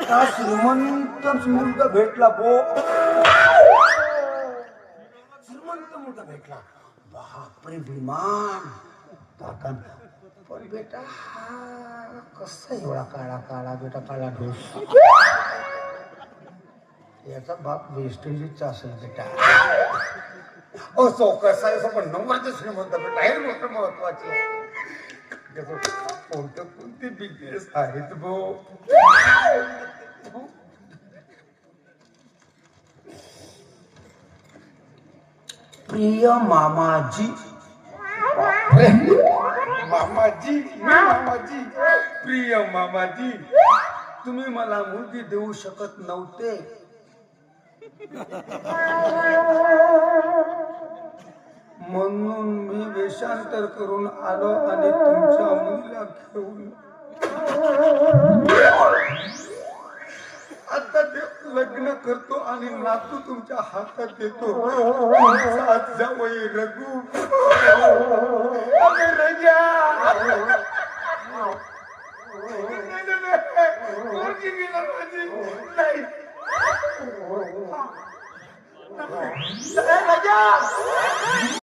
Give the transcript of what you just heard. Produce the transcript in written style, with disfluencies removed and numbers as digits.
त्या श्रीमंतच मुलगा भेटला बो, श्रीमंत मुलगा भेटला. बापरे विमान काका. पण बेटा हा कसा एवढा काळा काळा बेटा, काळा ढोस. याचा बाप वेस्ट इंडिजचा असेल बेटा. असो कसा आहे पण नंबरचे श्रीमंत बेटा हे गोष्ट महत्वाची आहे. कोणते कोणते बिझनेस आहेत भाऊ. प्रिय मामाजी, मामाजी मामाजी, प्रिय मामाजी, तुम्ही मला मुलगी देऊ शकत नव्हते. म्हणून मी वेषांतर करून आलो आणि तुमच्या मुलीला घेऊन आता ते लग्न करतो आणि नातू तुमच्या हातात देतो. जावई रघु रजा नाही.